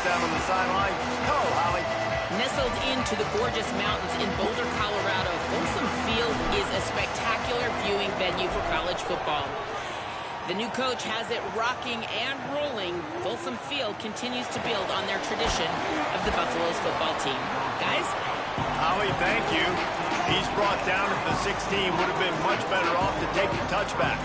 down on the sideline. Go, Holly. Nestled into the gorgeous mountains in Boulder, Colorado, Folsom Field is a spectacular viewing venue for college football. The new coach has it rocking and rolling. Folsom Field continues to build on their tradition of the Buffaloes football team. Guys? Holly, thank you. He's brought down at the 16. Would have been much better off to take the touchback.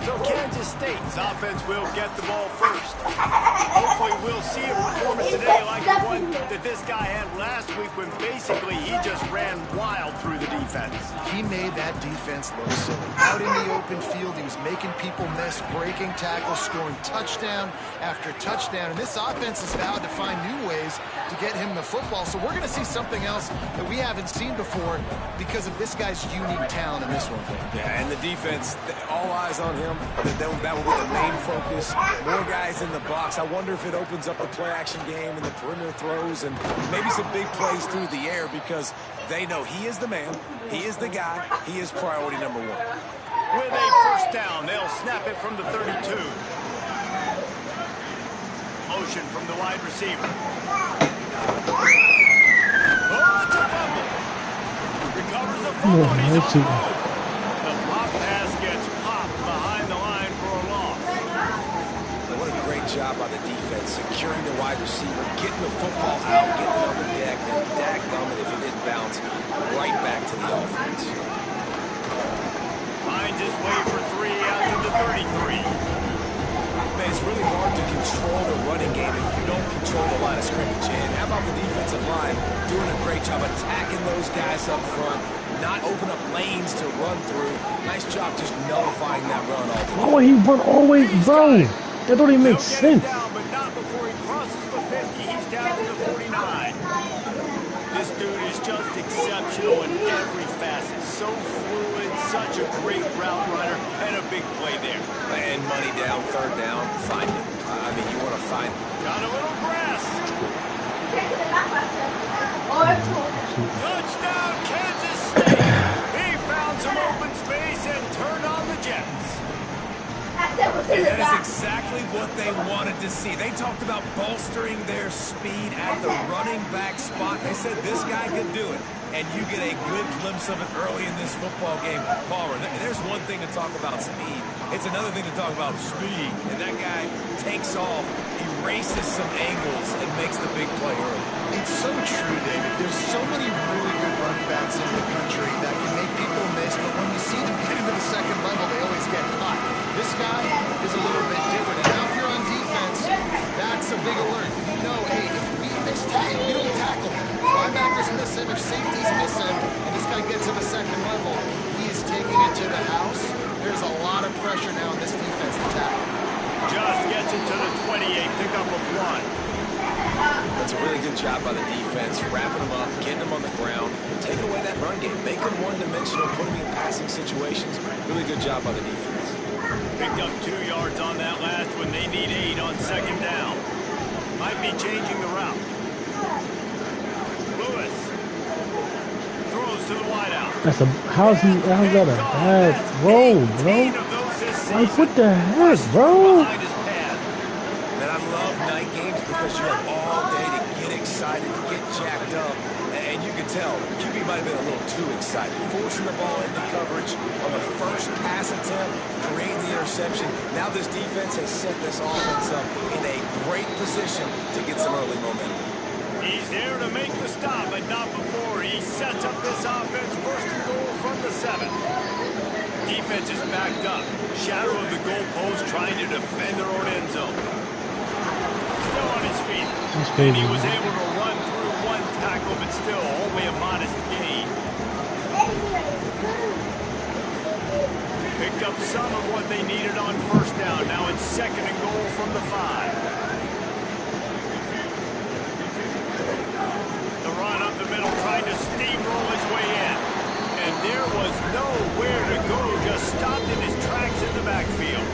So Kansas State's offense will get the ball first. Hopefully we'll see a performance today like the one that this guy had last week when basically he just ran wild through the defense. He made that defense look silly. Out in the open field, he was making people miss, breaking tackles, scoring touchdown after touchdown. And this offense has vowed to find new ways to get him the football. So we're going to see something else that we haven't seen before because of this guy's unique talent in this one. Yeah, and the defense, all eyes on him. That will be the main focus. More guys in the box. I wonder if it opens up the play-action game and the perimeter throws and maybe some big plays through the air because they know he is the man, he is the guy, he is priority number one. With a first down, they'll snap it from the 32. Motion from the wide receiver. Oh, it's a fumble. Recovers the fumble, and he's on the move. The pop pass gets popped behind the line for a loss. What a great job by the defense, securing the wide receiver, getting the football out, getting it on the deck, and dadgummit if it didn't bounce, right back to the offense. Finds his way for 3 out to the 33. Man, it's really hard to control the running game if you don't control the line of scrimmage. And how about the defensive line doing a great job attacking those guys up front, not open up lanes to run through. Nice job just nullifying that run all the way. Oh, he run always, bro. That don't even make sense. Down, but not before he crosses the 50. He's down to the 49. This dude is just exceptional in every facet. So fluid, such a great route runner, and a big play there. And money down, third down, find him. I mean, you want to find him. Got a little grass. Touchdown, Kansas State. He found some open space and turned on the Jets. And that is exactly what they wanted to see. They talked about bolstering their speed at the running back spot. They said this guy could do it. And you get a good glimpse of it early in this football game. Palmer, there's one thing to talk about speed. It's another thing to talk about speed. And that guy takes off, erases some angles, and makes the big play early. It's so true, David. There's so many really good running backs in the country that can make people miss, but when you see them get into the second level, they always get caught. This guy is a little bit different. And now if you're on defense, that's a big alert. You know, hey, if we miss tackle, we don't tackle him. Linebackers miss him, if safeties miss him, and this guy gets to the second level, he is taking it to the house. There's a lot of pressure now in this defense to tackle. Just gets it to the 28, pick up a 1. That's a really good job by the defense, wrapping them up, getting them on the ground, take away that run game, make them one-dimensional, put them in passing situations. Really good job by the defense. Picked up 2 yards on that last one. They need 8 on second down. Might be changing the route. Lewis throws to the wideout. That's a how's that a bad throw, bro? Like what the heck, bro? Man, I love night games because you have all day to get excited, to get jacked up, and you can tell QB might have been a little too excited, forcing the ball into coverage on the first pass attempt, creating the interception. Now this defense has set this offense up in a great position to get some early momentum. He's there to make the stop, but not before. He sets up this offense first and goal from the 7. Defense is backed up. Shadow of the goalpost trying to defend their own end zone. Still on his feet. And he was able to run through 1 tackle, but still only a modest gain. Picked up some of what they needed on first down. Now it's second and goal from the 5. The run up the middle, trying to steamroll his way in. And there was nowhere to go, just stopped in his tracks in the backfield.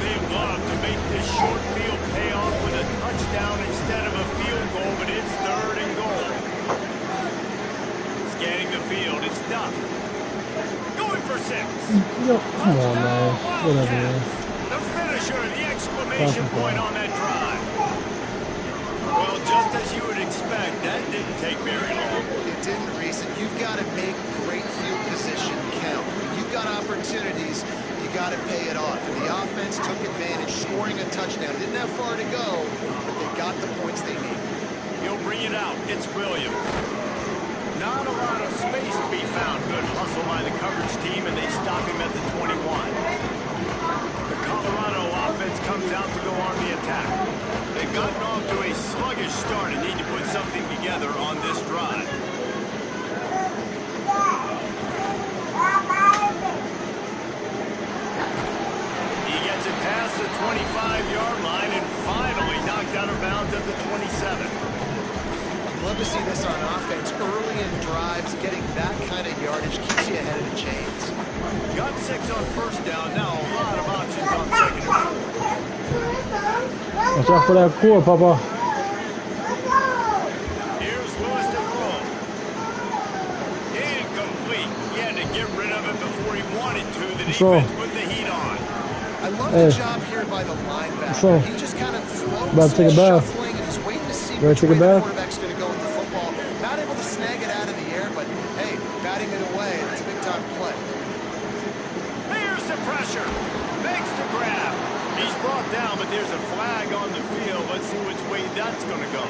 They love to make this short field pay off with a touchdown instead of a field goal, but it's third and goal. Scanning the field, it's Duff. Going for 6. Yo, come on, man. Whatever, man. The finisher, the exclamation point on that drive. Well, just as you would expect, that didn't take very long. It didn't, Reese. You've got to make great field position count. When you've got opportunities, you got to pay it off. And the offense took advantage, scoring a touchdown. Didn't have far to go, but they got the points they need. He'll bring it out. It's Williams. Not a lot of space to be found. Good hustle by the coverage team, and they stop him at the 21. The Colorado offense comes out to go on the attack. They've gotten off to a sluggish start and need to put something together on this drive. He gets it past the 25-yard line and finally knocked out of bounds at the 27. Love to see this on offense. Early in drives, getting that kind of yardage keeps you ahead of the chains. Got 6 on first down. Now a lot of options on second and 4. Watch out for that core, Papa. Here's Lewis to throw. Incomplete. He had to get rid of it before he wanted to. The defense put the heat on. I love the job here by the linebacker. He just kind of floats, shuffling, and is waiting to see which way the quarterback's going to go with the football. Not able to snag it out of the air, but hey, batting it away, it's a big-time play. Here's the pressure. Makes the grab. He's brought down, but there's a flag on the field. Let's see which way that's going to go.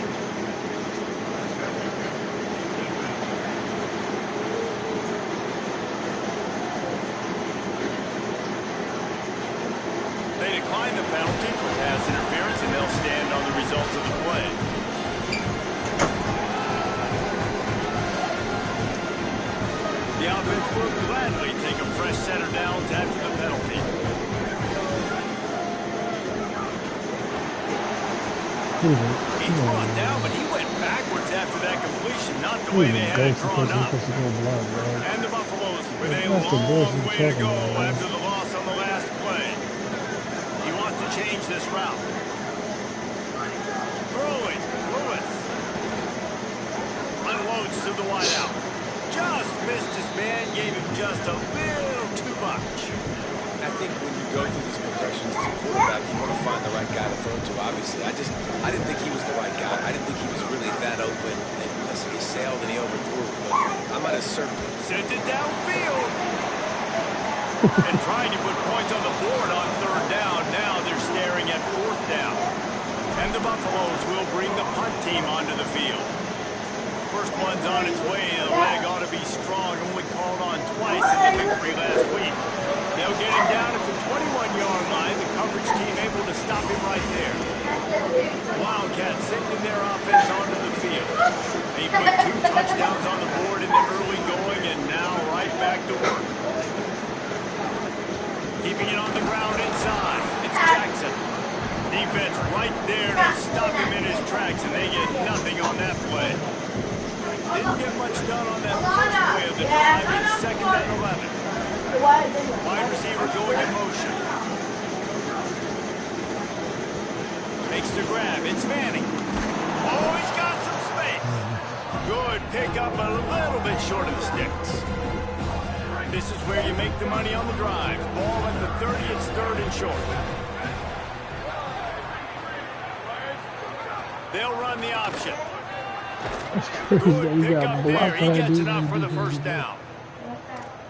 They decline the penalty for pass interference, and they'll stand on the results of the play. The offense will gladly take a fresh set of downs after the penalty. He's brought down, but he went backwards after that completion, not the way they had it drawn up. And the Buffaloes with a long way to go after the loss on the last play. He wants to change this route. Throwing, Lewis. Unloads to the wideout. Just missed his man, gave him just a little too much. I think when you go through these progressions as a quarterback, you want to find the right guy to throw to, obviously. I didn't think he was the right guy. I didn't think he was really that open. And listen, he sailed and he overthrew, but I might have certainly sent it downfield. And trying to put points on the board on third down. Now they're staring at fourth down. And the Buffaloes will bring the punt team onto the field. First one's on its way. The leg ought to be strong. Only called on twice in the victory last week. They'll get him down at the 21-yard line. The coverage team able to stop him right there. Wildcats sending their offense onto the field. They put 2 touchdowns on the board in the early going and now right back to work. Keeping it on the ground inside. It's Jackson. Defense right there to stop him in his tracks, and they get nothing on that play. Didn't get much done on that first play of the drive. It's 2nd and 11. Wide receiver going in motion. Makes the grab. It's Manning. Oh, he's got some space. Good pickup, a little bit short of the sticks. This is where you make the money on the drive. Ball at the 30. It's 3rd and short. They'll run the option. Good pickup there. He gets it up for the first down.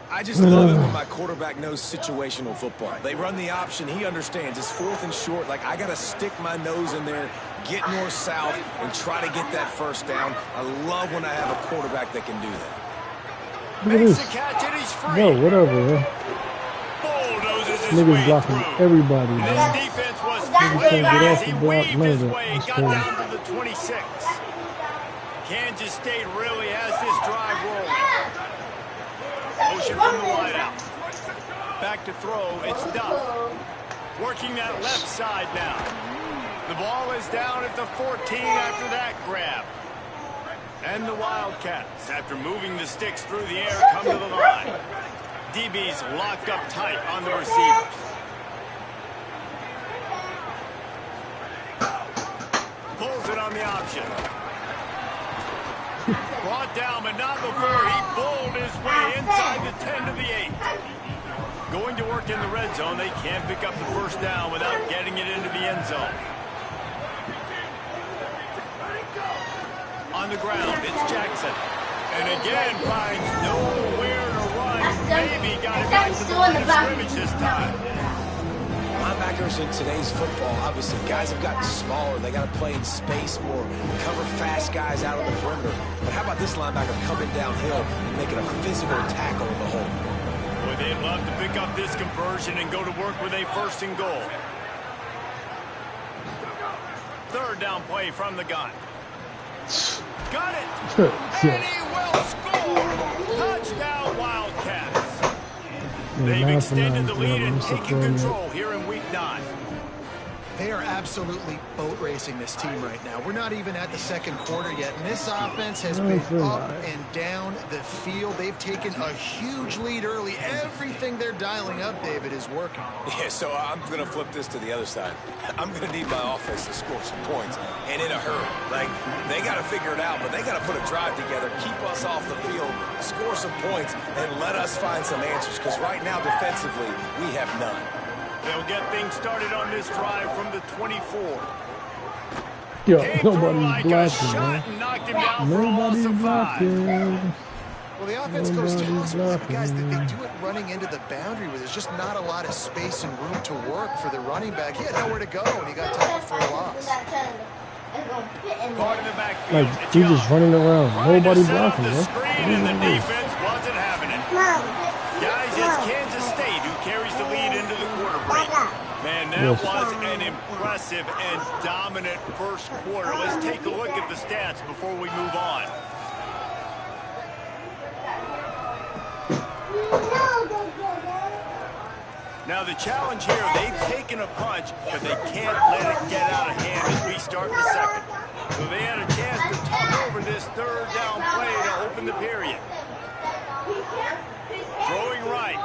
I just love it when my quarterback knows situational football. They run the option. He understands. It's 4th and short. Like, I got to stick my nose in there, get north-south, and try to get that first down. I love when I have a quarterback that can do that. Makes the catch and he's free. No, whatever, man. Bulldozes his Niggas way blocking through. everybody, This man. defense was Niggas can't get as off he the block, weaved none his of that. way, That's got crazy. down to the 26. Kansas State really has this drive rolling. Motion from the wideout. Back to throw. It's Duff. Working that left side now. The ball is down at the 14 after that grab. And the Wildcats, after moving the sticks through the air, come to the line. DB's locked up tight on the receivers. Pulls it on the option. Brought down, but not before he bowled his way inside the 10 to the 8. Going to work in the red zone, they can't pick up the first down without getting it into the end zone. on the ground. It's Jackson. And again finds nowhere to run. Maybe got it back to the line of scrimmage this time. Linebackers in today's football, obviously, guys have gotten smaller. They got to play in space more, cover fast guys out on the perimeter. But how about this linebacker coming downhill and making a physical tackle in the hole? Boy, they'd love to pick up this conversion and go to work with a 1st and goal. 3rd down play from the gun. Got it. And he will score. Touchdown, Wildcats. They've extended the lead and taken control here in week 9. They are absolutely boat racing this team right now. We're not even at the 2nd quarter yet, and this offense has been up and down the field. They've taken a huge lead early. Everything they're dialing up, David, is working. Yeah, so I'm going to flip this to the other side. I'm going to need my offense to score some points, and in a hurry. Like, they got to figure it out, but they got to put a drive together, keep us off the field, score some points, and let us find some answers, because right now, defensively, we have none. They'll get things started on this drive from the 24. Yo, Came nobody's like blocking, man. Knocked him down for a loss Nobody's of 5. blocking. Well, the offense goes to us, guys, that they do it running into the boundary where there's just not a lot of space and room to work for the running back. He had nowhere to go, and he got tackled for a loss. Part of the backfield. Like, he's just running around. Nobody blocking, the bro. screen, and the defense wasn't having it. Guys, it's Kansas State who carries the lead into the quarter break. Man, that was an impressive and dominant 1st quarter. Let's take a look at the stats before we move on. Now the challenge here, they've taken a punch, but they can't let it get out of hand as we start the 2nd. So they had a chance to turn over this 3rd down play to open the period. Throwing right.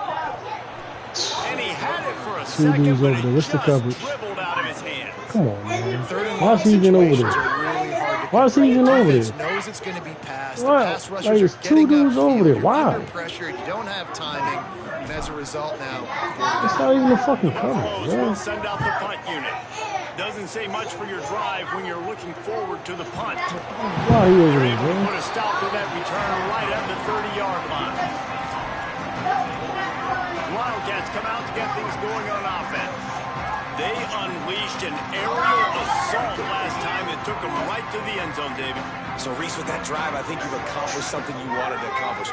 And he had it for a second, but it just dribbled out of his hands. Come on, man. Why is he even over there? Why is he even over there? Knows it's going to be passed. What? The pass rushers Like, there's are getting 2 dudes upfield. over there. You're Why? under pressure. You don't have timing. And as a result now, It's not even a fucking cover, Buffaloes bro. will send out the punt unit. Doesn't say much for your drive when you're looking forward to the punt. Why he over They're there, able to bro? put a stop to that return right at the 30-yard line. Wildcats come out to get things going on offense. They unleashed an aerial assault last time that took them right to the end zone, David. So, Reese, with that drive, I think you've accomplished something you wanted to accomplish.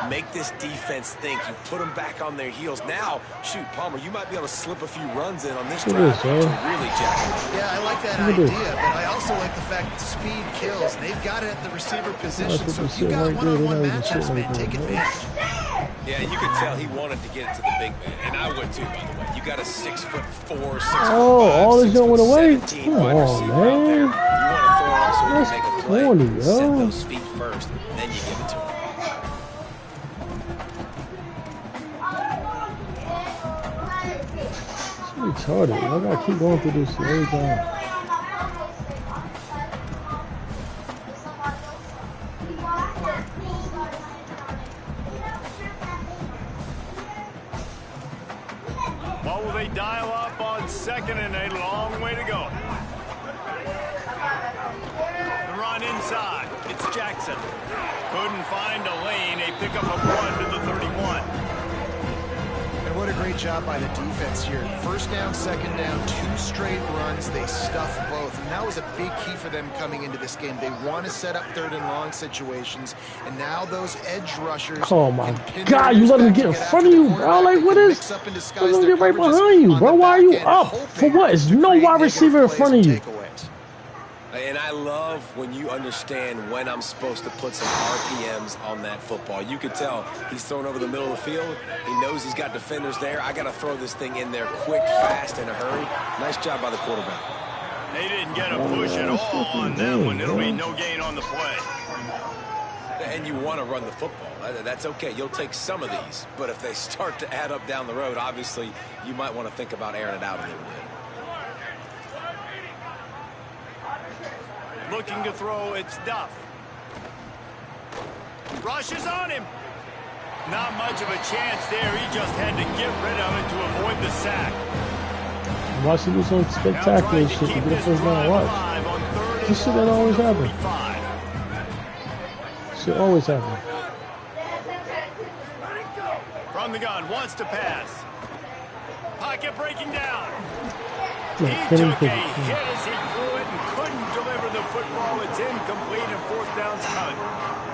Make this defense think. You put them back on their heels. Now, shoot, Palmer, you might be able to slip a few runs in on this drive to really jack it. yeah, I like that idea, but I also like the fact that speed kills. They've got it at the receiver position, so if you got one-on-one matchups, man, take advantage. Yeah, and you could tell he wanted to get it to the big man, and I would too, by the way. You got a 6'4", 6'5", all this going away? 6'17" Come wide on, receiver out there. You man. want to throw it so he That's can make a play. corny, yo. Set those feet first, then you give it to him. It's retarded. I gotta keep going through this every time. What will they dial up on 2nd and a long way to go? The run inside. It's Jackson. Couldn't find a lane. A pickup of 1 to the 31. And what a great job by the defense here. 1st down, 2nd down, 2 straight runs. They stuffed both. And that was a big key for them coming into this game. They want to set up 3rd and long situations. And now those edge rushers. Oh my God, you let him get in front of you, bro. Like, what is? Let him get right behind you, bro. Why are you up? For what? There's no wide receiver in front of you. And I love when you understand when I'm supposed to put some RPMs on that football. You could tell he's thrown over the middle of the field. He knows he's got defenders there. I got to throw this thing in there quick, fast, in a hurry. Nice job by the quarterback. They didn't get a push at all on that one. It'll be no gain on the play. And you want to run the football. That's okay. You'll take some of these. But if they start to add up down the road, obviously, you might want to think about airing it out a little bit. Looking to throw, it's Duff. Rushes on him. Not much of a chance there. He just had to get rid of it to avoid the sack. Watch him do some spectacular shit to get a 1st down. Watch. This shit that always happens. shit always happens. From the gun, wants to pass. Pocket breaking down. Yeah, He took a hit as he threw it and couldn't deliver the football. It's incomplete and fourth down's coming.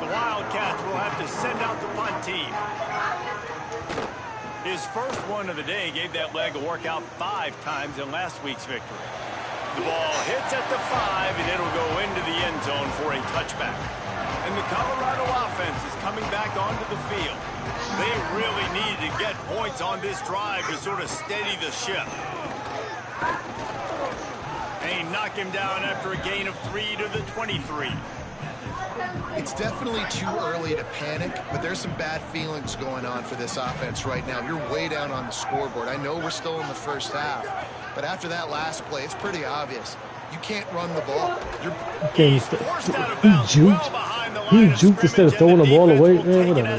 The Wildcats will have to send out the punt team. His first one of the day gave that leg a workout 5 times in last week's victory. The ball hits at the 5, and it'll go into the end zone for a touchback. And the Colorado offense is coming back onto the field. They really need to get points on this drive to sort of steady the ship. They knock him down after a gain of 3 to the 23. It's definitely too early to panic, but there's some bad feelings going on for this offense right now. You're way down on the scoreboard. I know we're still in the first half, but after that last play, it's pretty obvious. You can't run the ball. He juked instead of throwing the ball away. Man, whatever.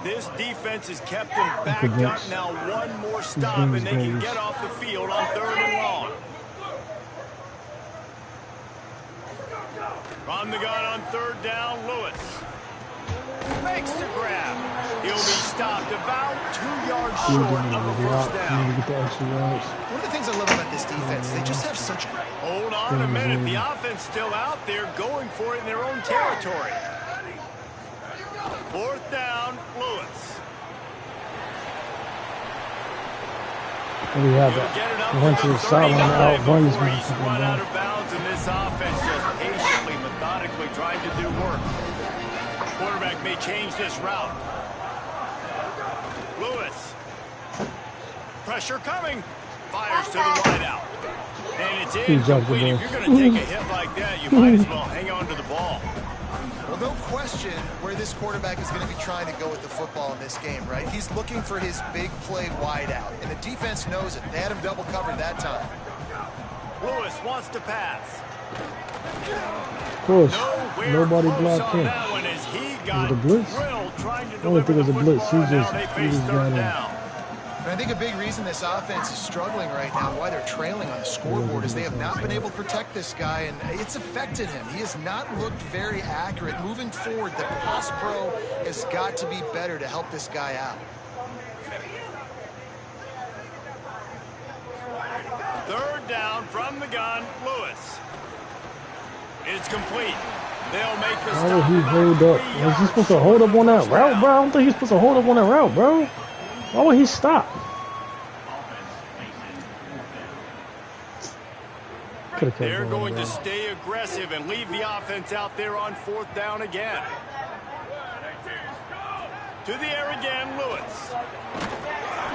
This defense has kept him back up. Now one more stop, and they can get off the field on 3rd and long. From the gun on 3rd down, Lewis makes the grab. He'll be stopped about 2 yards short of the first down. One of the things I love about this defense, they just have such... Hold on a minute. The offense still out there going for it in their own territory. 4th down, Lewis. We have that. Once the sideline outruns me. Run out of bounds, and this offense just patiently, methodically trying to do work. Quarterback may change this route. Lewis. Pressure coming. Fires to the wideout. And it's incomplete. If you're going to take a hit like that, you might as well hang on to the ball. Well, no question where this quarterback is going to be trying to go with the football in this game, right? He's looking for his big play wide out, and the defense knows it. They had him double covered that time. Lewis wants to pass. Of course, nobody blocked him. Was it a blitz? I don't think it was a blitz. He just got in. And I think a big reason this offense is struggling right now, why they're trailing on the scoreboard, is they have not been able to protect this guy, and it's affected him. He has not looked very accurate. Moving forward, the pass pro has got to be better to help this guy out. 3rd down from the gun, Lewis. It's complete. They'll make the stop. How would he hold up? Was he supposed to hold up on that route, bro? I don't think he's supposed to hold up on that route, bro. Why would he stop? They're going to stay aggressive and leave the offense out there on 4th down again. To the air again, Lewis.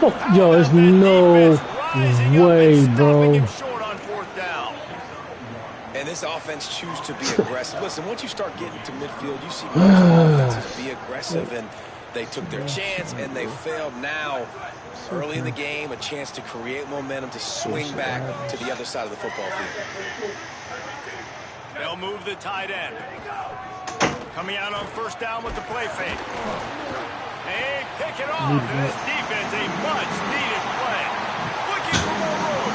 Oh, yo, there's no way, bro. And this offense choose to be aggressive. Listen, once you start getting to midfield, you see most offenses be aggressive, and they took their chance and they failed. Now, early in the game, a chance to create momentum to swing back to the other side of the football field. They'll move the tight end. Coming out on 1st down with the play fake. They pick it off, and this defense, a much-needed play. Looking for more room.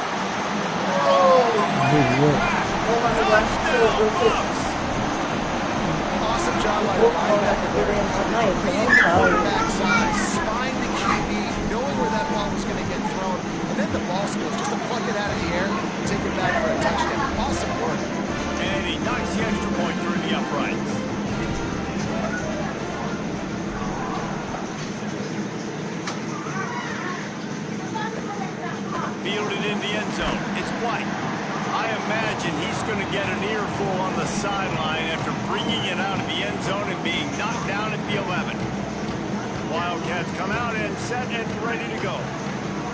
Awesome job by the linebacker there. Reading the quarterback's eyes, spying the QB, knowing where that ball was going to get thrown, and then the ball skills, just to pluck it out of the air and take it back for a touchdown. Awesome work. And he knocks the extra point through the uprights. Fielded in the end zone. It's White. I imagine he's going to get an earful on the sideline after bringing it out of the end zone and being knocked down at the 11. Wildcats come out and set and ready to go.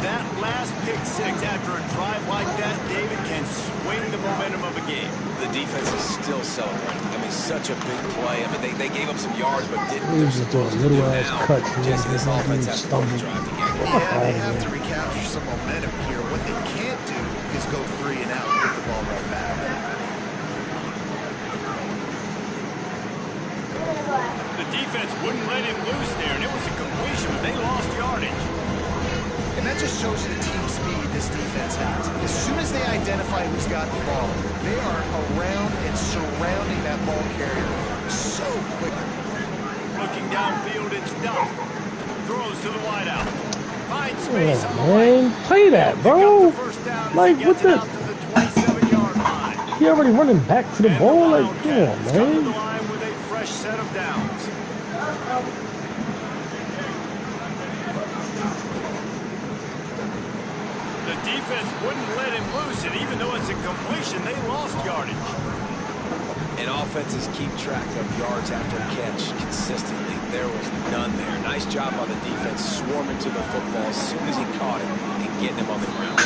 That last pick 6 after a drive like that, David, can swing the momentum of a game. The defense is still celebrating. I mean, such a big play. I mean, they gave up some yards, but didn't what they're supposed to do now. Jesse, this offense has to go the drive to get going. Yeah, they have to recapture some momentum here. What they can't do is go 3 and out and get the ball right back. The defense wouldn't let him loose there, and it was a completion, but they lost yardage. And that just shows you the team speed this defense has. As soon as they identify who's got the ball, they are around and surrounding that ball carrier. so quickly. Looking downfield, it's Duff. Throws to the wideout. Finds Oh, space on the man. right. Play that, bro. Like, what the? Out to the 27-yard line. He already running back to the And ball? the Like, come on, Wildcats come to the man. line with a fresh set of downs. The defense wouldn't let him loose, and even though it's a completion, they lost yardage. And offenses keep track of yards after catch consistently. There was none there. Nice job by the defense swarming to the football as soon as he caught it and getting him on the ground.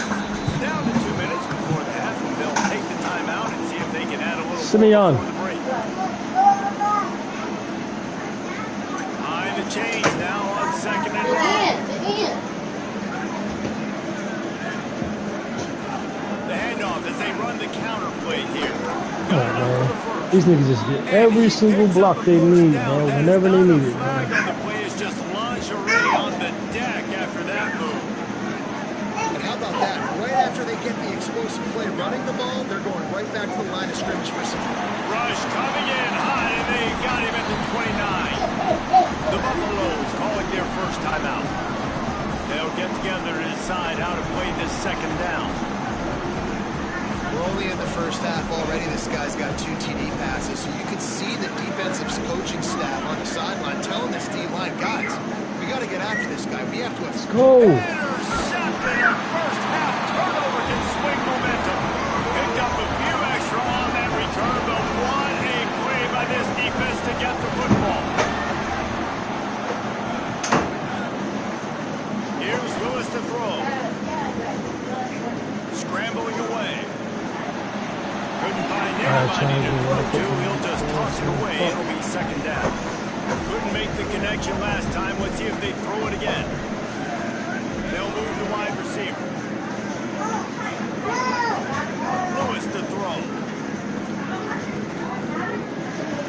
Down to 2 minutes before the half, and they'll take the timeout and see if they can add a little Simeon. more before the break. Behind the chains now on 2nd and 1. The handoff as they run the counter play here. Come on, man. These niggas just get every single block they need, bro, whenever they need it, Flag man. on the play is just lingerie on the deck after that move. And how about that? Right after they get the explosive play running the ball, they're going right back to the line of scrimmage for some. Rush coming in hot, and they got him at the 29. The Buffaloes calling their first timeout. They'll get together to decide how to play this 2nd down. We're only in the first half already. This guy's got 2 TD passes, so you could see the defensive coaching staff on the sideline telling this D-line, guys, we got to get after this guy. We have to. Let's go. Intercepted. Our first half turnover can swing momentum. Picked up a few extra on that return, but what a play by this defense to get the football. Here's Lewis to throw. Scrambling away. Couldn't find anybody to throw to. He'll just toss it away. It'll be 2nd down. Couldn't make the connection last time. Let's see if they throw it again. They'll move the wide receiver. Lewis to throw.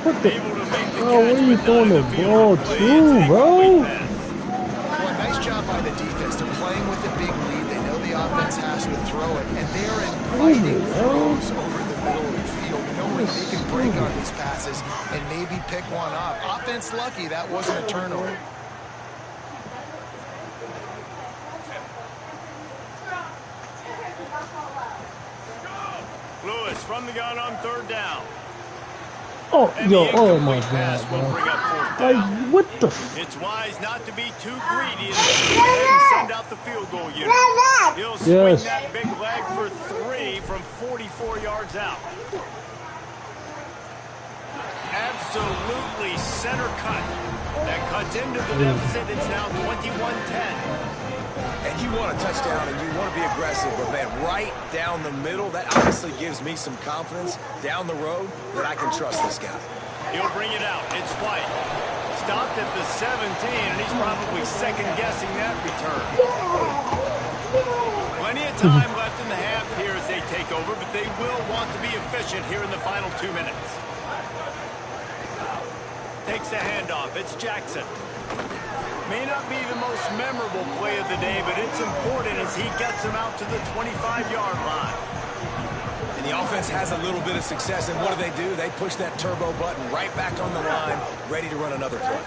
What the? Able to make the Oh, where catch, you but throwing not the in field ball of play. to, It's a bro? complete pass. Well, nice job by the defense. They're playing with the big lead. They know the offense has to throw it, and they're inviting throws over the middle of the field, knowing they can break on these passes and maybe pick one off. Offense lucky that wasn't a turnover. Lewis from the gun on 3rd down. Oh, And yo, the oh my incomplete pass God, will bro. bring up 4th Like, down. what the? F It's wise not to be too greedy and go ahead and send out the field goal unit. He'll swing Yes. that big leg for 3 from 44 yards out. Absolutely center cut. That cuts into the deficit. It's now 21-10. And you want a touchdown and you want to be aggressive, but man, right down the middle, that obviously gives me some confidence down the road that I can trust this guy. He'll bring it out. It's White. Stopped at the 17, and he's probably second-guessing that return. Plenty of time left in the half here as they take over, but they will want to be efficient here in the final 2 minutes. Takes the handoff. It's Jackson. May not be the most memorable play of the day, but it's important as he gets him out to the 25-yard line. And the offense has a little bit of success, and what do? They push that turbo button right back on the line, ready to run another play.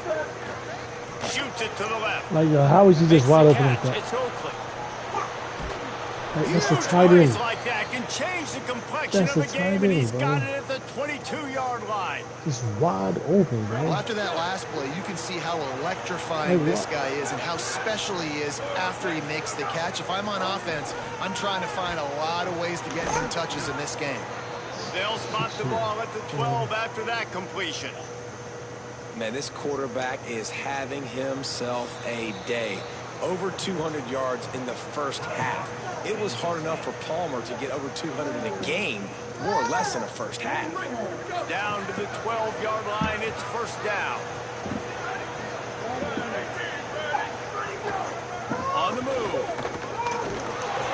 Shoots it to the left. Like, how is he just Makes wide the open like catch. that? It's Oakley. Like, that's the Huge tight plays end. like that can change the complexion That's of the a game, tight and he's end, got bro. it at the 22-yard line. Just wide open, Well, bro. after that last play, you can see how electrifying this guy is and how special he is after he makes the catch. If I'm on offense, I'm trying to find a lot of ways to get him touches in this game. They'll spot the ball at the 12 after that completion. Man, this quarterback is having himself a day. Over 200 yards in the first half. It was hard enough for Palmer to get over 200 in a game, more or less in a first half. Down to the 12-yard line, it's 1st down. On the move.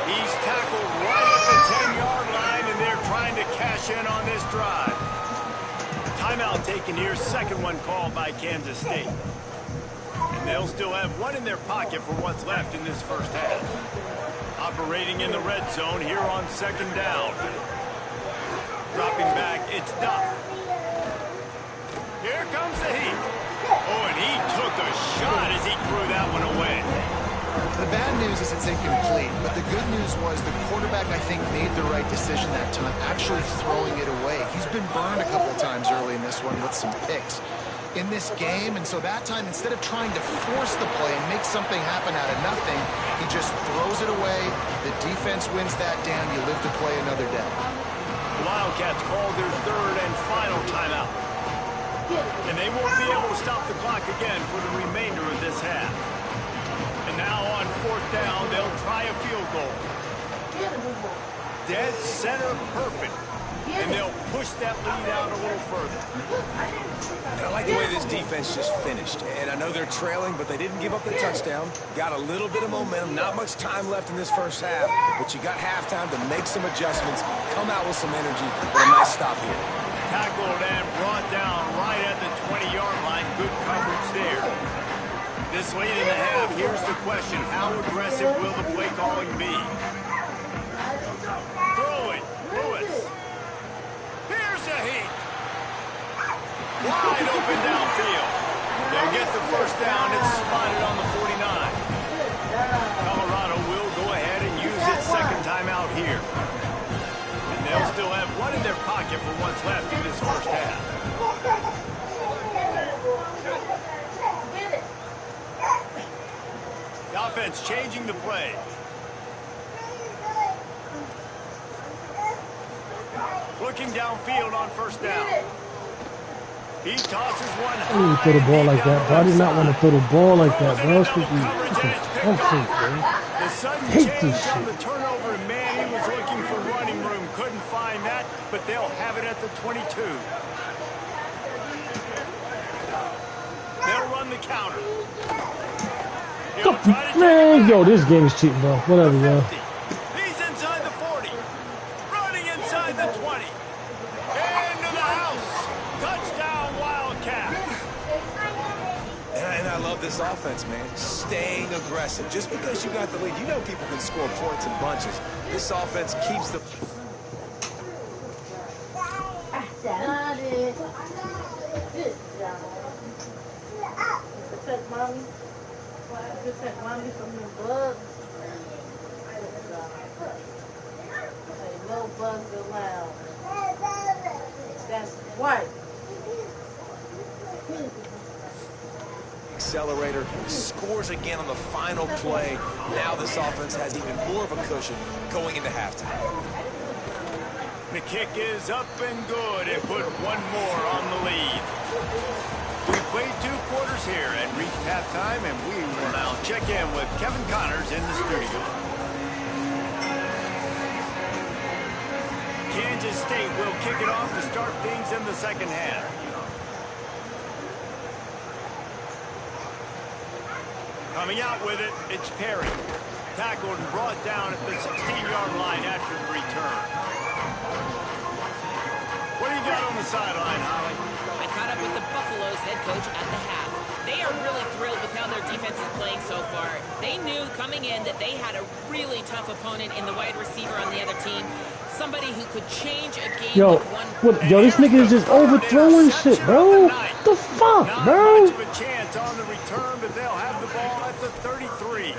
He's tackled right at the 10-yard line, and they're trying to cash in on this drive. Timeout taken here, 2nd one called by Kansas State. And they'll still have one in their pocket for what's left in this first half. Operating in the red zone here on 2nd down. Dropping back, it's Duff. Here comes the heat. Oh, and he took a shot as he threw that one away. The bad news is it's incomplete, but the good news was the quarterback, I think, made the right decision that time, actually throwing it away. He's been burned a couple times early in this one with some picks in this game, and so that time, instead of trying to force the play and make something happen out of nothing, he just throws it away. The defense wins that down. You live to play another day. The Wildcats called their third and final timeout. And they won't be able to stop the clock again for the remainder of this half. And now on fourth down, they'll try a field goal. Dead center perfect. And they'll push that lead out a little further. And I like the way this defense just finished. And I know they're trailing, but they didn't give up the touchdown. Got a little bit of momentum. Not much time left in this first half, but you got halftime to make some adjustments, come out with some energy, and a nice stop here. Tackled and brought down right at the 20-yard line. Good coverage there. This late in the half, here's the question. How aggressive will the play calling be? Throwing. Lewis. Here's a heat. Wide open downfield. They'll get the first down. It's spotted on the 49. Colorado will go ahead and use its second timeout here. And they'll still have one in their pocket for what's left in this first half. The offense changing the play. Looking downfield on first down. He tosses one high. I didn't throw the ball like that, bro. I did not want to throw the ball like that, bro. It's freaking unsafe, bro. The sudden Hate change this on shit. the turnover, and man, he was looking for running room. Couldn't find that, but they'll have it at the 22. They'll run the counter. He'll try to take it Man, back. yo, this game is cheating, bro. Whatever, The yo. 50. He's inside the 40. Running inside the 20. Into the house. Touchdown, Wildcats. And I love this offense, man. Staying aggressive. Just because you got the lead, you know people can score points in bunches. This offense keeps the... Mommy from the bugs. No bugs allowed. That's white. Accelerator scores again on the final play. Now this offense has even more of a cushion going into halftime. The kick is up and good and put one more on the lead. We played 2 quarters here and reached halftime, and we will now check in with Kevin Connors in the studio. Kansas State will kick it off to start things in the second half. Coming out with it, it's Perry. Tackled and brought down at the 16-yard line after the return. What do you got on the sideline, Holly? I caught up with the Buffalo's head coach at the half. They are really thrilled with how their defense is playing so far. They knew coming in that they had a really tough opponent in the wide receiver on the other team. Somebody who could change a game Yo, with one. yo, this nigga is just overthrowing shit, bro. What the fuck, Not bro? much of a chance on the return, but they'll have the ball at the 33.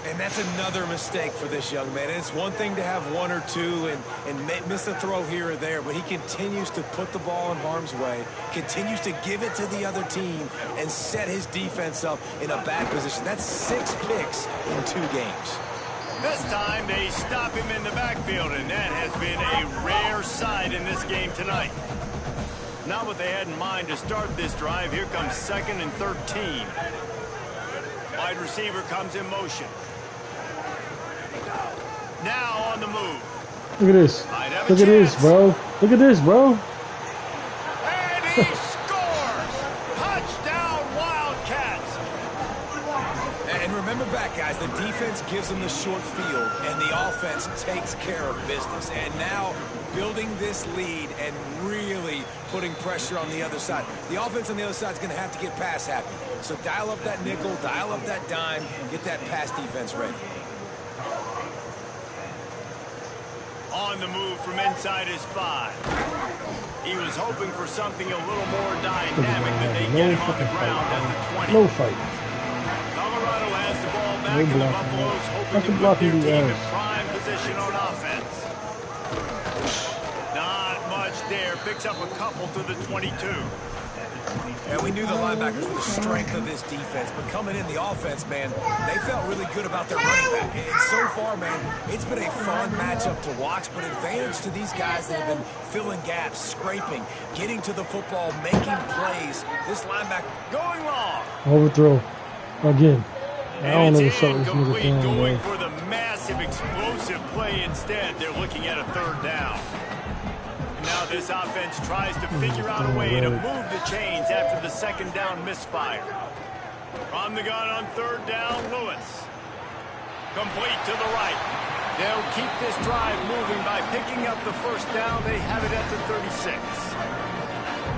And that's another mistake for this young man. It's one thing to have 1 or 2 and miss a throw here or there, but he continues to put the ball in harm's way, continues to give it to the other team, and set his defense up in a bad position. That's 6 picks in 2 games. This time they stop him in the backfield, and that has been a rare sight in this game tonight. Not what they had in mind to start this drive. Here comes 2nd and 13. Wide receiver comes in motion. Now on the move. Look at this. Might have a Look at this, chance. bro. Look at this, bro. And he scores! Touchdown, Wildcats! And remember back, guys, the defense gives them the short field, and the offense takes care of business. And now building this lead and really putting pressure on the other side. The offense on the other side is going to have to get pass happy. So dial up that nickel, dial up that dime, get that pass defense ready. On the move from inside his 5. He was hoping for something a little more dynamic than they get him on the ground at the 20. No fight. Colorado has the ball back, and the Buffaloes hoping to put their team in prime position on offense. Not much there. Picks up a couple to the 22. And we knew the linebackers were the strength of this defense, but coming in the offense, man, they felt really good about their running back. And so far, man, it's been a fun matchup to watch, but advantage to these guys that have been filling gaps, scraping, getting to the football, making plays. This linebacker going long. Overthrow. Again. I don't know It's what's up with this incomplete, nigga going thing, for the massive explosive play instead. They're looking at a 3rd down. Now this offense tries to figure out a way to move the chains after the 2nd down misfire. From the gun on 3rd down, Lewis. Complete to the right. They'll keep this drive moving by picking up the 1st down. They have it at the 36.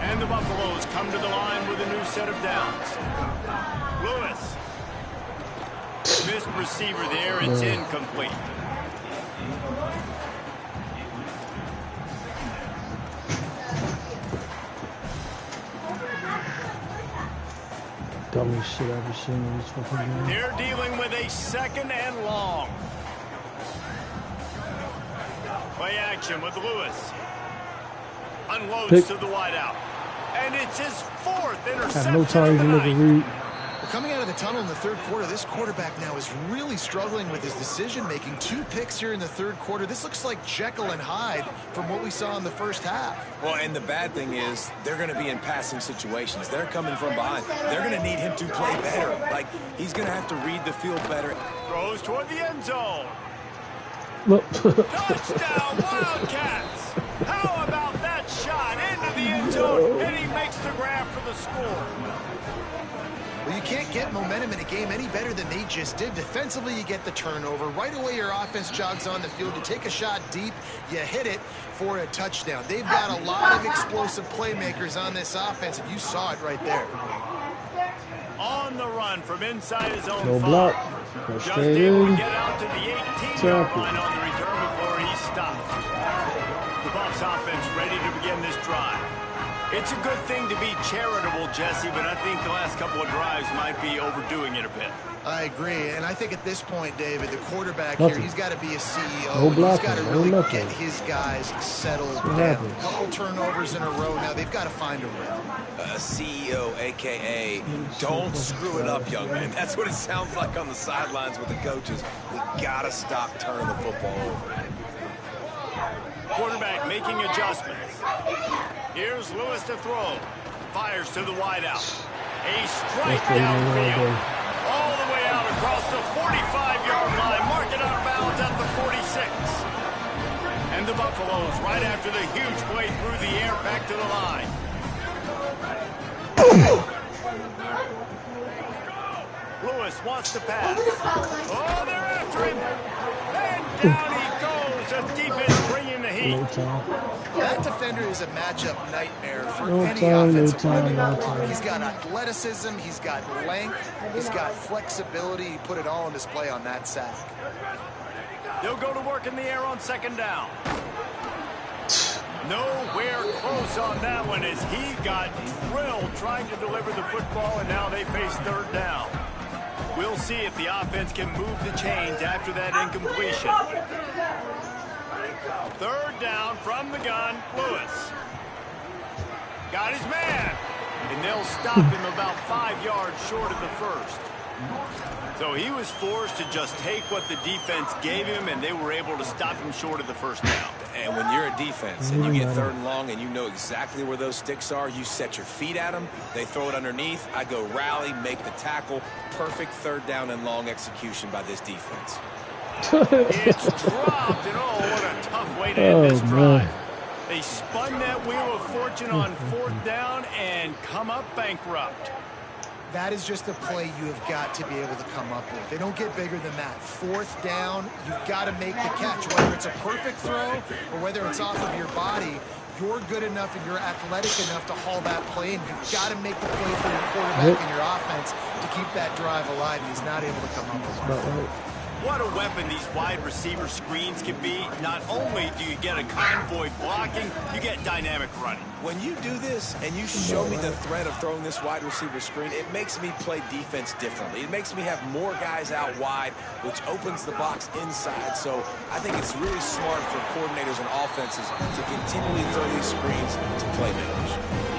And the Buffaloes come to the line with a new set of downs. Lewis. Missed receiver there. It's incomplete. Dumbest shit I've ever seen in this fucking game. They're dealing with a 2nd and long. Play action with Lewis. Unloads to the wideout. And it's his 4th interception. Had no time to make a read. Coming out of the tunnel in the 3rd quarter, this quarterback now is really struggling with his decision-making. 2 picks here in the 3rd quarter. This looks like Jekyll and Hyde from what we saw in the 1st half. Well, and the bad thing is they're going to be in passing situations. They're coming from behind. They're going to need him to play better. Like, he's going to have to read the field better. Throws toward the end zone. Look. Touchdown, Wildcats! How about that shot into the end zone? And he makes the grab for the score. Well, you can't get momentum in a game any better than they just did. Defensively, you get the turnover. Right away, your offense jogs on the field. You take a shot deep, you hit it for a touchdown. They've got a lot of explosive playmakers on this offense, and you saw it right there. On the run from inside his own No 5. block. Just Stay able to in. get out to the 18-yard line on the return before he stops. The Buffs offense ready to begin this drive. It's a good thing to be charitable, Jesse, but I think the last couple of drives might be overdoing it a bit. I agree, and I think at this point, David, the quarterback here, he's got to be a CEO. No blocking, he's got to no really nothing. get his guys settled down. happened? A couple turnovers in a row now. They've got to find a rhythm. CEO, a.k.a. don't screw it up, young man. That's what it sounds like on the sidelines with the coaches. We got to stop turning the football over. Quarterback making adjustments. Here's Lewis to throw. Fires to the wideout. A strike downfield. All the way out across the 45-yard line. Mark it out of bounds at the 46. And the Buffaloes, right after the huge play through the air, back to the line. Lewis wants to pass. Oh, they're after him. And down he goes. The defense bringing the heat. No time. That defender is a matchup nightmare for No any time, no offensive time, lineman. no time. He's got athleticism, he's got length, he's got flexibility. He put it all on display on that sack. They'll go to work in the air on 2nd down. Nowhere close on that one as he got drilled trying to deliver the football, and now they face 3rd down. We'll see if the offense can move the chains after that incompletion. 3rd down from the gun, Lewis. Got his man. And they'll stop him about 5 yards short of the 1st. So he was forced to just take what the defense gave him, and they were able to stop him short of the 1st down. And when you're a defense and you get 3rd and long and you know exactly where those sticks are, you set your feet at them, they throw it underneath, I go rally, make the tackle. Perfect 3rd down and long execution by this defense. It's dropped, and oh, what a tough way to end this drive. They spun that wheel of fortune on 4th down and come up bankrupt. That is just a play you have got to be able to come up with. They don't get bigger than that. 4th down, you've got to make the catch. Whether it's a perfect throw or whether it's off of your body, you're good enough and you're athletic enough to haul that play, and you've got to make the play for your quarterback and your offense to keep that drive alive, and he's not able to come up with it. What a weapon these wide receiver screens can be. Not only do you get a convoy blocking, you get dynamic running. When you do this and you show me the threat of throwing this wide receiver screen, it makes me play defense differently. It makes me have more guys out wide, which opens the box inside. So I think it's really smart for coordinators and offenses to continually throw these screens to playmakers.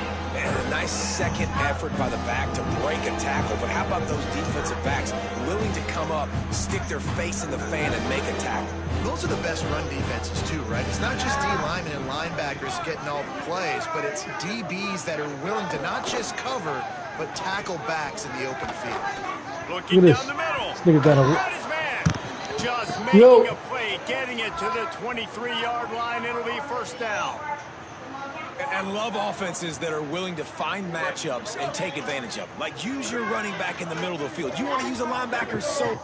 And a nice second effort by the back to break a tackle. But how about those defensive backs willing to come up, stick their face in the fan, and make a tackle? Those are the best run defenses, too, right? It's not just D linemen and linebackers getting all the plays, but it's DBs that are willing to not just cover, but tackle backs in the open field. Looking down the middle. This nigga got Got his man. Just making a play, getting it to the 23-yard line. It'll be first down. And love offenses that are willing to find matchups and take advantage of them. Like, use your running back in the middle of the field. You want to use a linebacker so...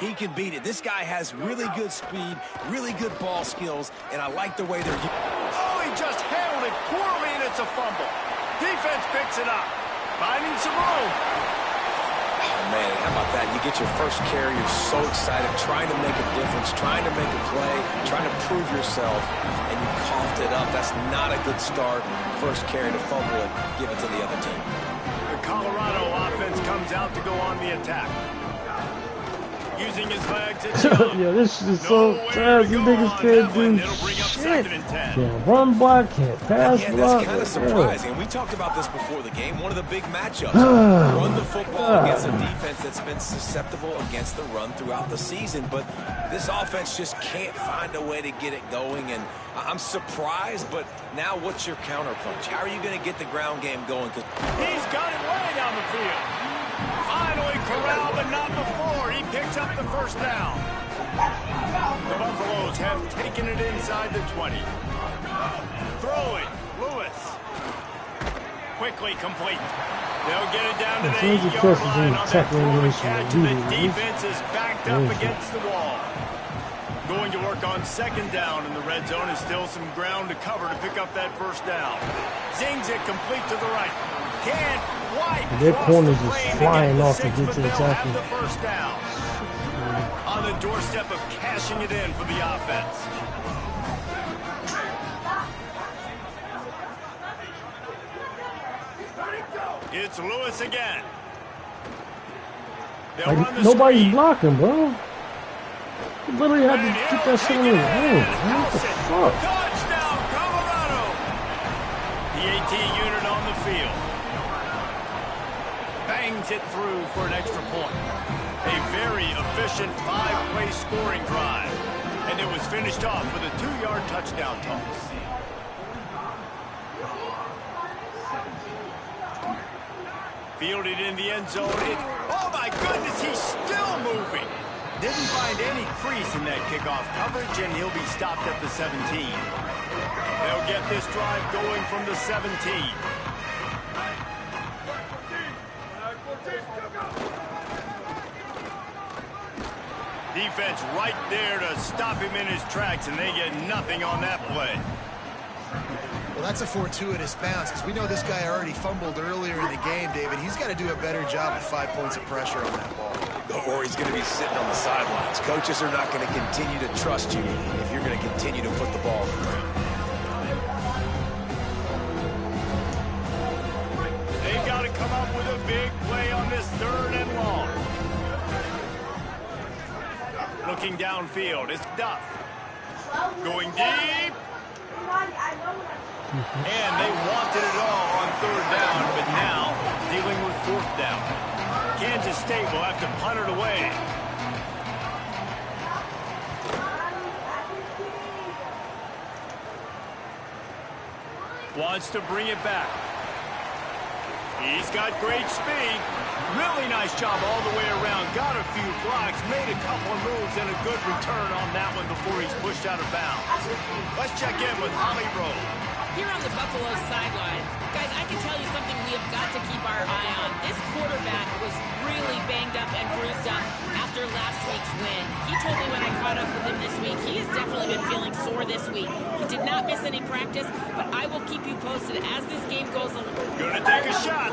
he can beat it. This guy has really good speed, really good ball skills, and I like the way they're... Oh, he just handled it poorly, and it's a fumble. Defense picks it up, finding some room. Oh, man, how about that? You get your first carry, you're so excited, trying to make a difference, trying to make a play, trying to prove yourself, and you coughed it up. That's not a good start. First carry to fumble it, give it to the other team. The Colorado offense comes out to go on the attack. Using his legs. Yeah, this is so trash. These niggas can't do shit. Can't run block, can't pass yeah, block. That's kind of surprising. We talked about this before the game. One of the big matchups. Run the football against a defense that's been susceptible against the run throughout the season. But this offense just can't find a way to get it going. And I'm surprised, but now what's your counterpunch? How are you going to get the ground game going? He's got it way down the field. Finally corralled, but not before. He picks up the first down. The Buffaloes have taken it inside the 20. Throwing, Lewis. Quickly complete. They'll get it down to the 8-yard line on that throwing catch, and the defense is backed up against the wall. Going to work on second down in the red zone is still some ground to cover to pick up that first down. Zings it complete to the right. Can't wipe. Their corners is flying off to get to the tackle. The first down. On the doorstep of cashing it in for the offense. It's Lewis again. Like, nobody's blocking, bro. You literally had to get that shit on his hand. What the fuck? Touchdown, Colorado. The AT unit on the field. Bangs it through for an extra point. A very efficient 5-play scoring drive. And it was finished off with a 2-yard touchdown toss. Fielded in the end zone. Oh, my goodness, he's still moving. Didn't find any crease in that kickoff coverage, and he'll be stopped at the 17. They'll get this drive going from the 17. Defense right there to stop him in his tracks, and they get nothing on that play. Well, that's a fortuitous bounce, because we know this guy already fumbled earlier in the game, David. He's got to do a better job with 5 points of pressure on that ball. Or he's going to be sitting on the sidelines. Coaches are not going to continue to trust you if you're going to continue to put the ball in the ground. They've got to come up with a big play on this 3rd and long. Looking downfield, it's Duff. Going deep. And they wanted it all on 3rd down, but now dealing with 4th down. Kansas State will have to punt it away. Wants to bring it back. He's got great speed. Really nice job all the way around. Got a few blocks, made a couple of moves, and a good return on that one before he's pushed out of bounds. Let's check in with Holly Rowe. Here on the Buffalo sideline, guys, I can tell you something we have got to keep our eye on. This quarterback was really banged up and bruised up after last week's win. He told me when I caught up with him this week, he has definitely been feeling sore this week. He did not miss any practice, but I will keep you posted as this game goes along. Gonna take a shot.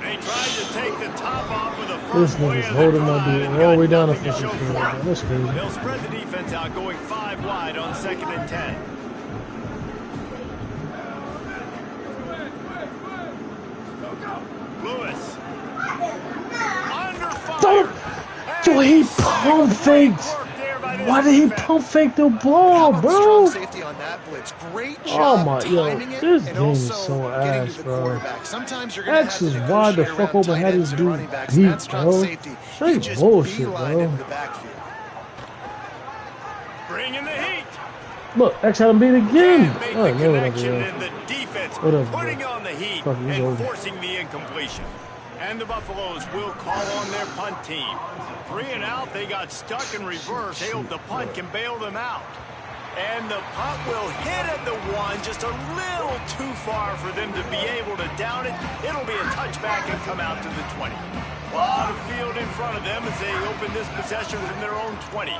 They tried to take the top off with a first play of the holding my dude all the way down the field. That's crazy. They'll spread the defense out, going 5 wide on 2nd and 10. Lewis. Under fire. Dude, he pump faked. Why did he pump fake the ball, bro? Safety on that blitz. Great Oh job my, yo, timing it this and game is also so getting ass, to the bro. quarterback. Sometimes you're gonna X have is to wide the negotiate fuck around open, tight had ends his and dude running backs. beat, That's strong bro. safety. He Straight just bullshit, beelined bro. into the backfield. Bringing the heat. Look, X had him beat again. Make Oh, the no, connection whatever, and the defense Whatever, putting bro. on the heat Fuck, he's and over. forcing the incompletion. And the Buffaloes will call on their punt team. 3 and out, they got stuck in reverse. They hope the punt can bail them out. And the punt will hit at the 1, just a little too far for them to be able to down it. It'll be a touchback and come out to the 20. A lot of field in front of them as they open this possession from their own 20.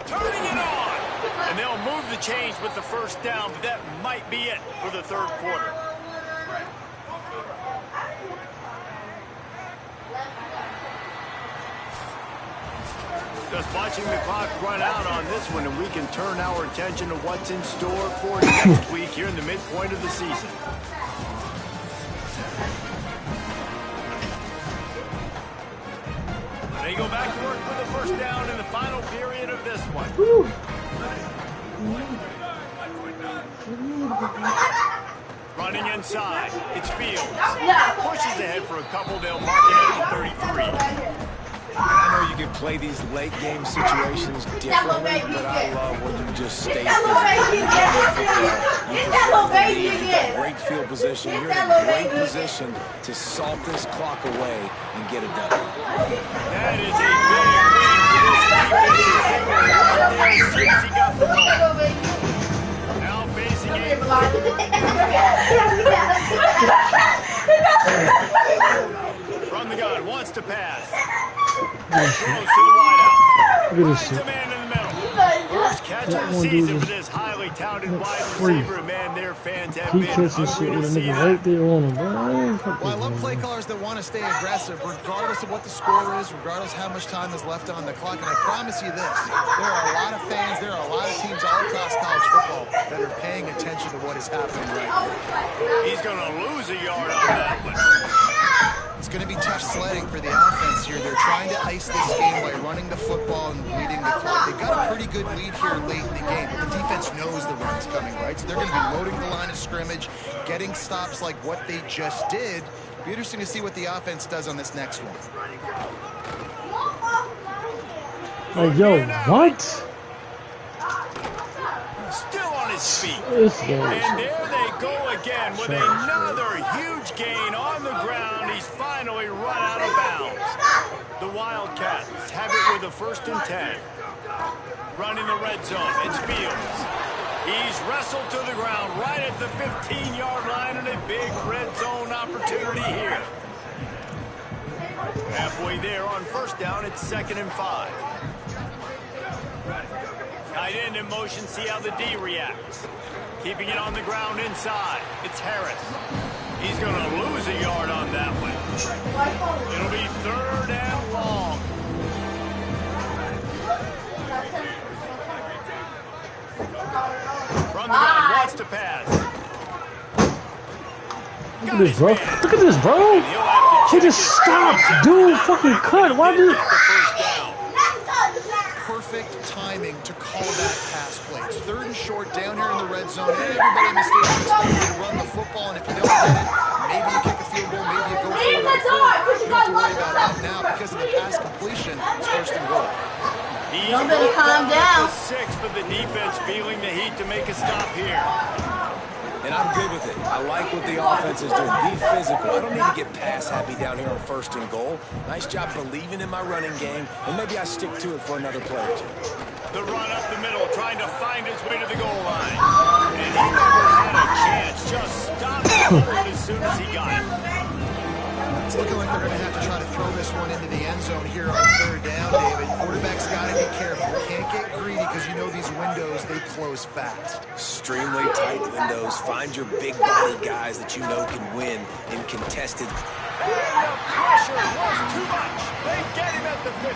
Turning it on! And they'll move the chains with the first down, but that might be it for the third quarter. Just watching the clock run out on this one, and we can turn our attention to what's in store for next week here in the midpoint of the season. They go back to work with the first down in the final period of this one. Running inside, it's Fields. Pushes ahead for a couple, they'll mark it at the 33. I know you can play these late game situations differently, but I love when you just stay physical. You've got great field position. You're in a great position to salt this clock away and get it done. That is a big win for this defense. He got the ball. Now facing it. From the gun, wants to pass. Throws to the wideout. Look at this shit. Finds a man in the middle. First catch of the season for this highly touted wide receiver. Man, their fans have He been catches hungry shit to with a see nigga that. right there on him, bro. Well, I love play callers that want to stay aggressive, regardless of what the score is, regardless how much time is left on the clock. And I promise you this, there are a lot of fans, there are a lot of teams all across college football that are paying attention to what is happening right now. He's going to lose a yard on that one. It's going to be tough sledding for the offense here. They're trying to ice this game by running the football and leading the clock. They've got a pretty good lead here late in the game, but the defense knows the run's coming, right? So they're going to be loading the line of scrimmage, getting stops like what they just did. Be interesting to see what the offense does on this next one. Like, yo, what? Still on his feet. This guy. And there they go again with another huge gain on the ground. He's finally run out of bounds. The Wildcats have it with a 1st and 10. Running the red zone, it's Fields. He's wrestled to the ground right at the 15-yard line and a big red zone opportunity here. Halfway there on 1st down, it's 2nd and 5. Tight end in motion, see how the D reacts. Keeping it on the ground inside. It's Harris. He's going to lose a yard on that one. It'll be 3rd and long. From the gun, wants to pass. Look at this, bro. Look at this, bro. He just stopped. Dude, fucking cut. Why did... Perfect timing to call that pass play. It's 3rd and short down here in the red zone. Everybody in the stadium expects you to run the football, and if you don't get it, maybe you kick a field goal, maybe you go for it on 4th. You don't have to worry about that now because of the pass completion. It's 1st and goal. Y'all better calm down. 6, but the defense feeling the heat to make a stop here. And I'm good with it. I like what the offense is doing. Be physical. I don't need to get pass happy down here on 1st and goal. Nice job believing in my running game, and maybe I stick to it for another play or two. The run up the middle, trying to find his way to the goal line. And he never had a chance. Just stopped it as soon as he got it. It's looking like they're going to have to try to throw this one into the end zone here on 3rd down, David. Quarterback's got to be careful. Can't get greedy because you know these windows, they close fast. Extremely tight windows. Find your big body guys that you know can win in contested. And the pressure was too much. They get him at the 15.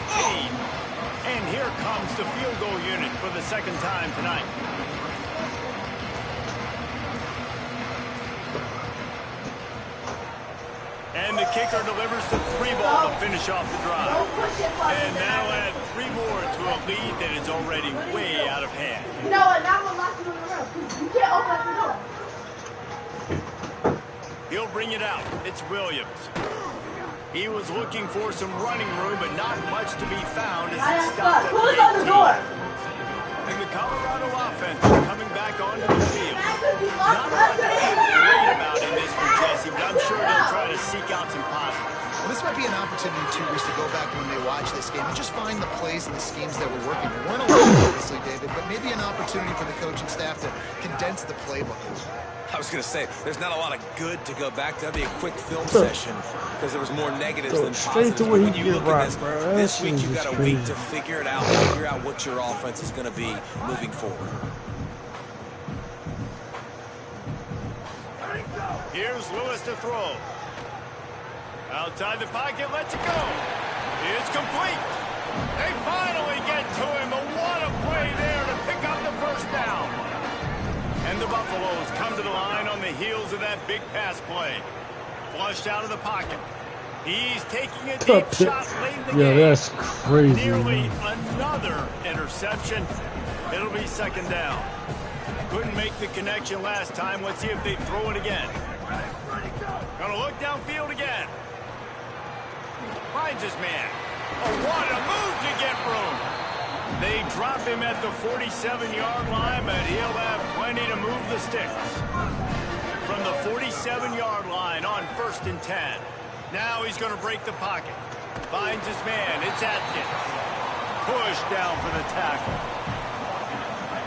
And here comes the field goal unit for the 2nd time tonight. And the kicker delivers the 3 ball to finish off the drive. And now add 3 more to a lead that is already way out of hand. You know what? Now we'll lock you in the room. You can't open the door. He'll bring it out. It's Williams. He was looking for some running room, but not much to be found as he stopped at Who's on the door? And the Colorado offense is coming back onto the field. Not a lot to feel great about in this one, Jesse, but I'm sure they'll try to seek out some positives. Well, this might be an opportunity, too, Rich, to go back when they watch this game and just find the plays and the schemes that were working. There weren't a lot, obviously, David, but maybe an opportunity for the coaching staff to condense the playbook. I was going to say, there's not a lot of good to go back to. That'd be a quick film session because there was more negatives than straight positives. to where When you you get look at right, bro. this week That's you've got a crazy. week to figure it out, figure out what your offense is going to be moving forward. Here's Lewis to throw. Outside the pocket, lets it go. It's complete. They finally get to him. But what a play there to pick up the first down. And the Buffaloes come to the line on the heels of that big pass play. Flushed out of the pocket. He's taking a deep shot late in the game. Yeah, that's crazy. Nearly Man. another interception. It'll be second down. Couldn't make the connection last time. Let's see if they throw it again. Gonna look downfield again. Finds his man. Oh, what a move to get room. They drop him at the 47-yard line, but he'll have plenty to move the sticks. From the 47-yard line on 1st and 10. Now he's going to break the pocket. Finds his man. It's Atkins. Pushed down for the tackle.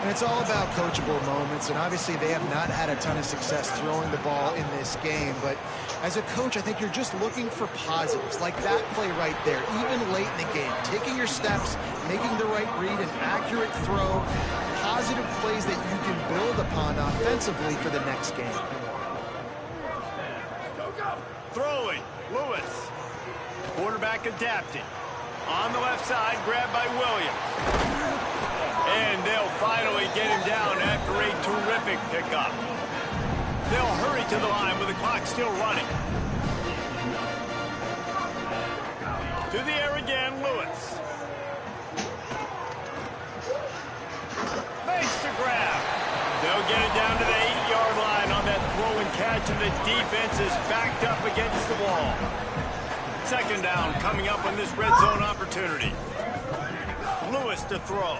And it's all about coachable moments, and obviously they have not had a ton of success throwing the ball in this game, but as a coach, I think you're just looking for positives, like that play right there, even late in the game, taking your steps, making the right read, an accurate throw, positive plays that you can build upon offensively for the next game. Throwing, Lewis. Quarterback adapted. On the left side, grabbed by Williams. And they'll finally get him down after a terrific pickup. They'll hurry to the line with the clock still running. To the air again, Lewis. Makes the grab. They'll get it down to the 8-yard line on that throw and catch, and the defense is backed up against the wall. Second down coming up on this red zone opportunity. Lewis to throw.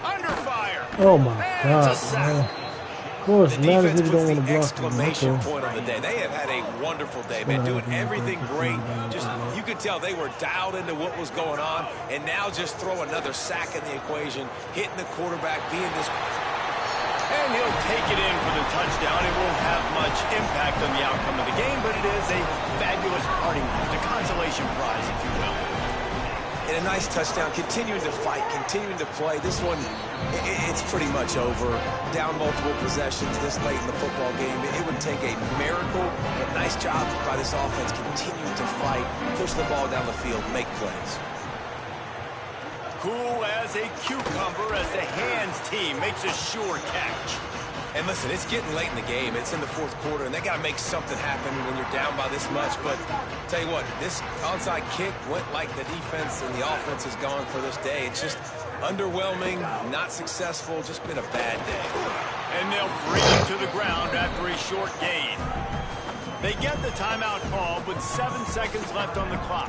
Under fire. Oh my And it's a God, man. sack. Of course, The now defense they don't puts want to the block exclamation him. point on the day. They have had a wonderful day, man, doing everything great. Just, you could tell they were dialed into what was going on, and now just throw another sack in the equation, hitting the quarterback, being this. And he'll take it in for the touchdown. It won't have much impact on the outcome of the game, but it is a fabulous parting gift, a consolation prize, if you will. And a nice touchdown, continuing to fight, continuing to play. This one, it's pretty much over. Down multiple possessions this late in the football game. It would take a miracle, but nice job by this offense continuing to fight, push the ball down the field, make plays. Cool as a cucumber as the hands team makes a sure catch. And listen, it's getting late in the game. It's in the fourth quarter, and they got to make something happen when you're down by this much. But tell you what, this onside kick went like the defense and the offense is gone for this day. It's just underwhelming, not successful, just been a bad day. And they'll bring him to the ground after a short gain. They get the timeout called with 7 seconds left on the clock.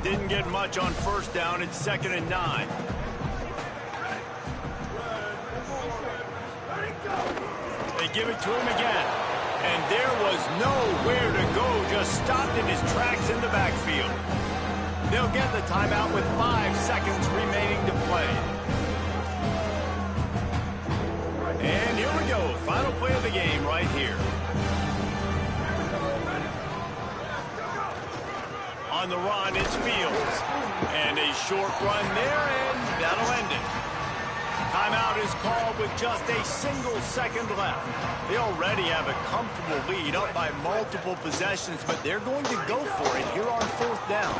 Didn't get much on first down. It's 2nd and 9. They give it to him again. And there was nowhere to go, just stopped in his tracks in the backfield. They'll get the timeout with 5 seconds remaining to play. And here we go. Final play of the game right here. On the run, it's Fields. And a short run there, and that'll end it. Timeout is called with just a single second left. They already have a comfortable lead, up by multiple possessions, but they're going to go for it here on 4th down.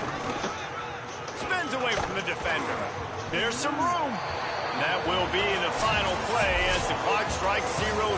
Spins away from the defender. There's some room. That will be the final play as the clock strikes 0 here.